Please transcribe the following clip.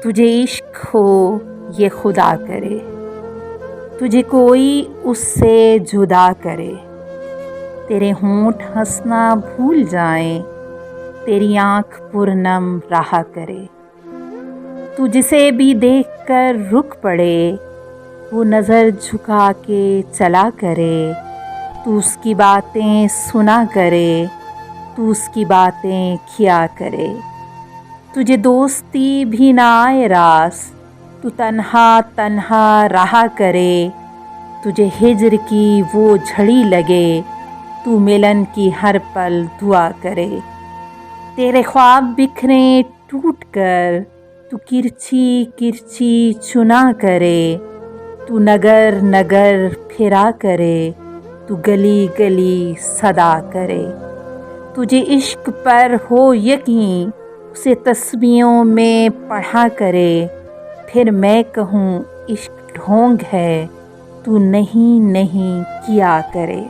تجھے عشق ہو یہ خدا کرے، تجھے کوئی اس سے جدا کرے، تیرے ہونٹ ہنسنا بھول جائیں، تیری آنکھ پرنم رہا کرے، تو جسے بھی دیکھ کر رک پڑے، وہ نظر جھکا کے چلا کرے، تو اس کی باتیں سنا کرے، تو اس کی باتیں کیا کرے، تجھے دوستی بھی نہ آئے راس، تو تنہا تنہا رہا کرے، تجھے ہجر کی وہ جھڑی لگے، تو ملن کی ہر پل دعا کرے، تیرے خواب بکھریں ٹوٹ کر، تو کرچھی کرچھی چنا کرے، تو نگر نگر پھرا کرے، تو گلی گلی صدا کرے، تجھے عشق پر ہو یقین، اسے تسبیحوں میں پڑھا کرے، پھر میں کہوں عشق ڈھونگ ہے، تو نہیں نہیں کیا کرے۔